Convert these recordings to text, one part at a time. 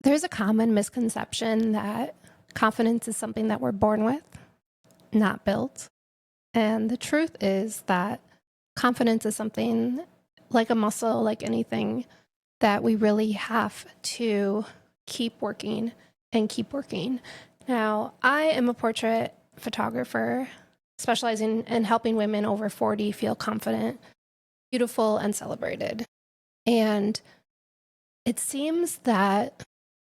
There's a common misconception that confidence is something that we're born with, not built. And the truth is that confidence is something like a muscle, like anything, that we really have to keep working and keep working. Now, I am a portrait photographer specializing in helping women over 40 feel confident, beautiful, and celebrated. And it seems that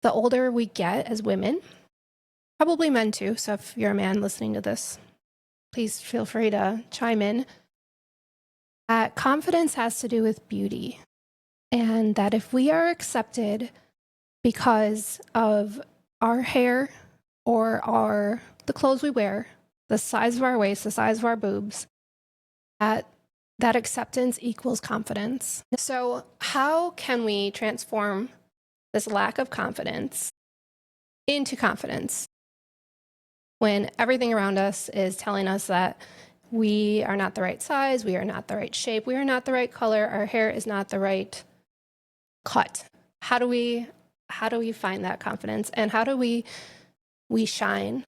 the older we get as women, probably men too, so if you're a man listening to this, please feel free to chime in, that confidence has to do with beauty. And that if we are accepted because of our hair or the clothes we wear, the size of our waist, the size of our boobs, that acceptance equals confidence. So how can we transform this lack of confidence into confidence when everything around us is telling us that we are not the right size, we are not the right shape, we are not the right color, our hair is not the right cut? How do we find that confidence, and how do we shine?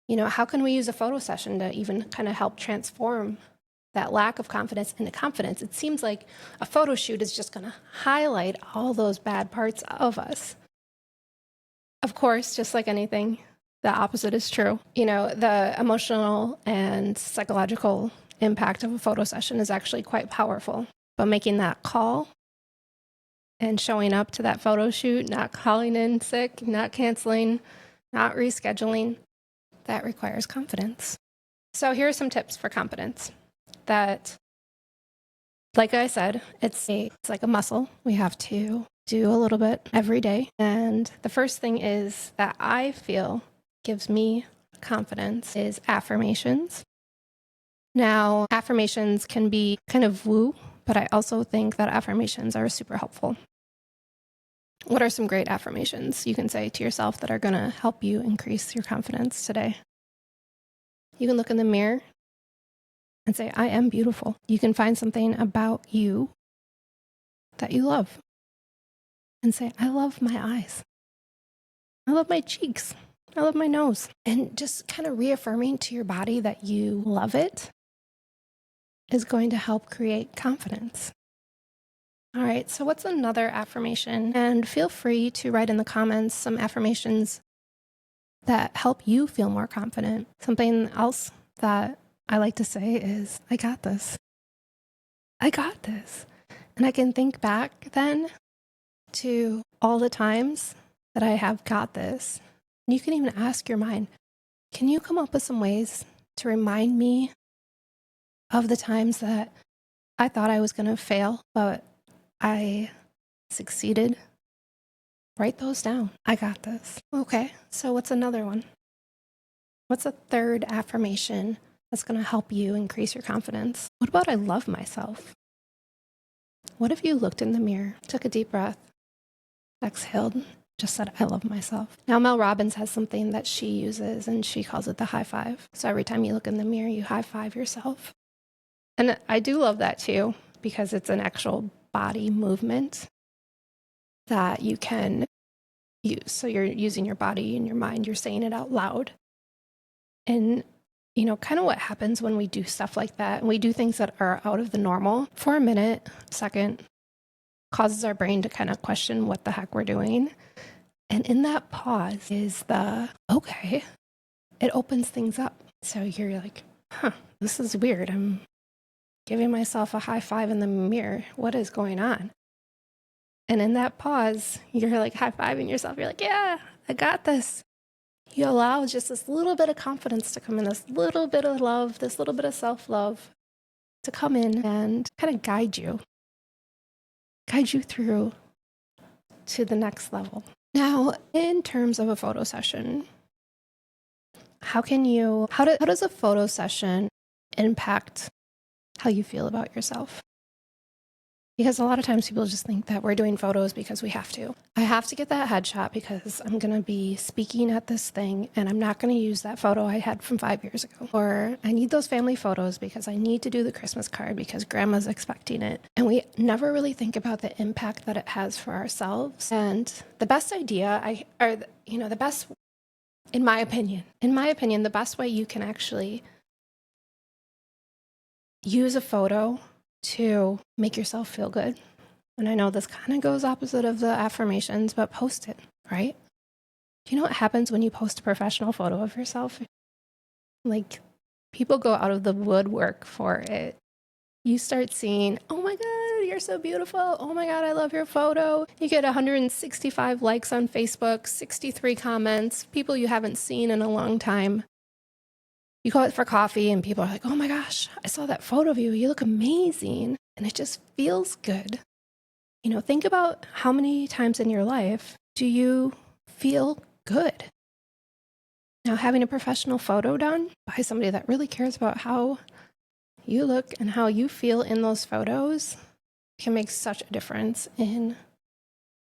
How can we use a photo session to even kind of help transform that lack of confidence into confidence? It seems like a photo shoot is just going to highlight all those bad parts of us. Of course, just like anything, the opposite is true. The emotional and psychological impact of a photo session is actually quite powerful. But making that call and showing up to that photo shoot, not calling in sick, not canceling, not rescheduling, that requires confidence. So here are some tips for confidence that, like I said, it's like a muscle. We have to do a little bit every day. And the first thing is that I feel gives me confidence is affirmations. Now, affirmations can be kind of woo, but I also think that affirmations are super helpful. What are some great affirmations you can say to yourself that are going to help you increase your confidence today? You can look in the mirror and say, I am beautiful. You can find something about you that you love and say, I love my eyes. I love my cheeks. I love my nose. And just kind of reaffirming to your body that you love it is going to help create confidence. All right, so what's another affirmation? And feel free to write in the comments some affirmations that help you feel more confident. Something else that I like to say is, I got this. I got this. And I can think back then to all the times that I have got this. And you can even ask your mind, can you come up with some ways to remind me of the times that I thought I was going to fail, but I succeeded? Write those down. I got this. Okay, so what's another one? What's a third affirmation that's going to help you increase your confidence? What about I love myself? What if you looked in the mirror, took a deep breath, exhaled, just said, I love myself? Now, Mel Robbins has something that she uses, and she calls it the high five. So every time you look in the mirror, you high five yourself. And I do love that too, because it's an actual body movement that you can use. So you're using your body and your mind, you're saying it out loud. And kind of what happens when we do stuff like that, and we do things that are out of the normal for a minute, second, causes our brain to kind of question what the heck we're doing. And in that pause is okay, it opens things up. So you're like, this is weird. I'm giving myself a high five in the mirror. What is going on? And in that pause, you're like high-fiving yourself. You're like, yeah, I got this. You allow just this little bit of confidence to come in, this little bit of love, this little bit of self-love to come in and kind of guide you through to the next level. Now, in terms of a photo session, how does a photo session impact how you feel about yourself? Because a lot of times people just think that we're doing photos because we have to. I have to get that headshot because I'm going to be speaking at this thing and I'm not going to use that photo I had from 5 years ago. Or I need those family photos because I need to do the Christmas card because grandma's expecting it. And we never really think about the impact that it has for ourselves. And the best idea, the best, in my opinion, the best way you can actually use a photo to make yourself feel good. And I know this kind of goes opposite of the affirmations, but post it, right? Do you know what happens when you post a professional photo of yourself? Like, people go out of the woodwork for it. You start seeing, oh my God, you're so beautiful. Oh my God, I love your photo. You get 165 likes on Facebook, 63 comments, people you haven't seen in a long time. You go out for coffee and people are like, oh my gosh, I saw that photo of you. You look amazing. And it just feels good. Think about how many times in your life do you feel good? Now, having a professional photo done by somebody that really cares about how you look and how you feel in those photos can make such a difference in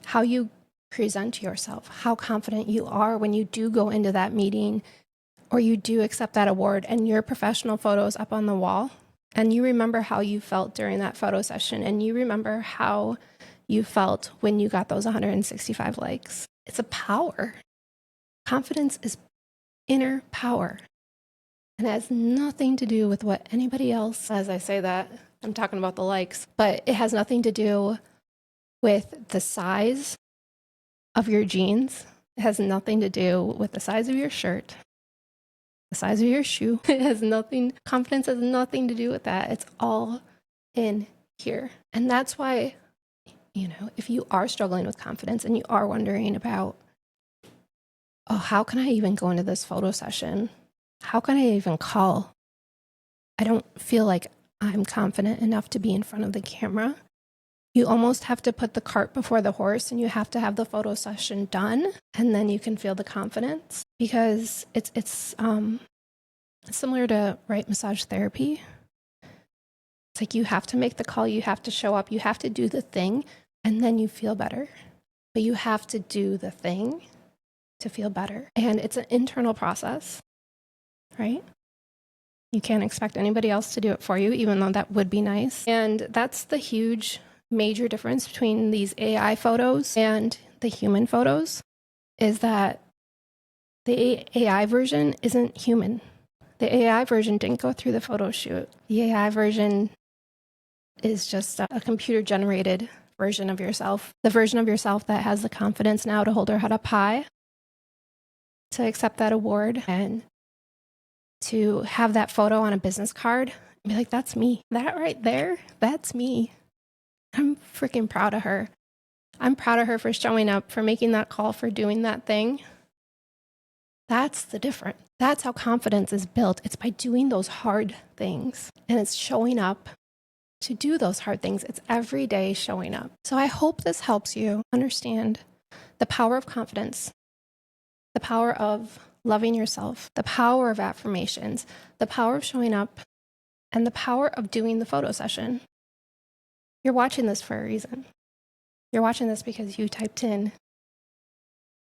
how you present yourself, how confident you are when you do go into that meeting or you do accept that award and your professional photo is up on the wall and you remember how you felt during that photo session and you remember how you felt when you got those 165 likes. It's a power. Confidence is inner power. And it has nothing to do with what anybody else, as I say that, I'm talking about the likes, but it has nothing to do with the size of your jeans. It has nothing to do with the size of your shirt. The size of your shoe. Confidence has nothing to do with that. It's all in here. And that's why, if you are struggling with confidence and you are wondering about, oh, how can I even go into this photo session? How can I even call? I don't feel like I'm confident enough to be in front of the camera. You almost have to put the cart before the horse and you have to have the photo session done and then you can feel the confidence because it's similar to massage therapy. It's like you have to make the call, you have to show up, you have to do the thing and then you feel better. But you have to do the thing to feel better. And it's an internal process, right? You can't expect anybody else to do it for you, even though that would be nice. And that's the huge major difference between these AI photos and the human photos is that the AI version isn't human. The AI version didn't go through the photo shoot. The AI version is just a computer-generated version of yourself. The version of yourself that has the confidence now to hold her head up high, to accept that award, and to have that photo on a business card and be like, that's me. That right there, that's me. I'm freaking proud of her. I'm proud of her for showing up, for making that call, for doing that thing. That's the difference. That's how confidence is built. It's by doing those hard things. And it's showing up to do those hard things. It's every day showing up. So I hope this helps you understand the power of confidence, the power of loving yourself, the power of affirmations, the power of showing up, and the power of doing the photo session. You're watching this for a reason. You're watching this because you typed in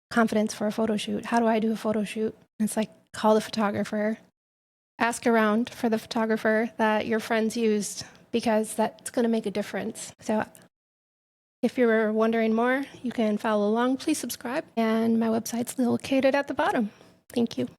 confidence for a photo shoot. How do I do a photo shoot? And it's like, call the photographer. Ask around for the photographer that your friends used because that's going to make a difference. So if you're wondering more, you can follow along. Please subscribe. And my website's located at the bottom. Thank you.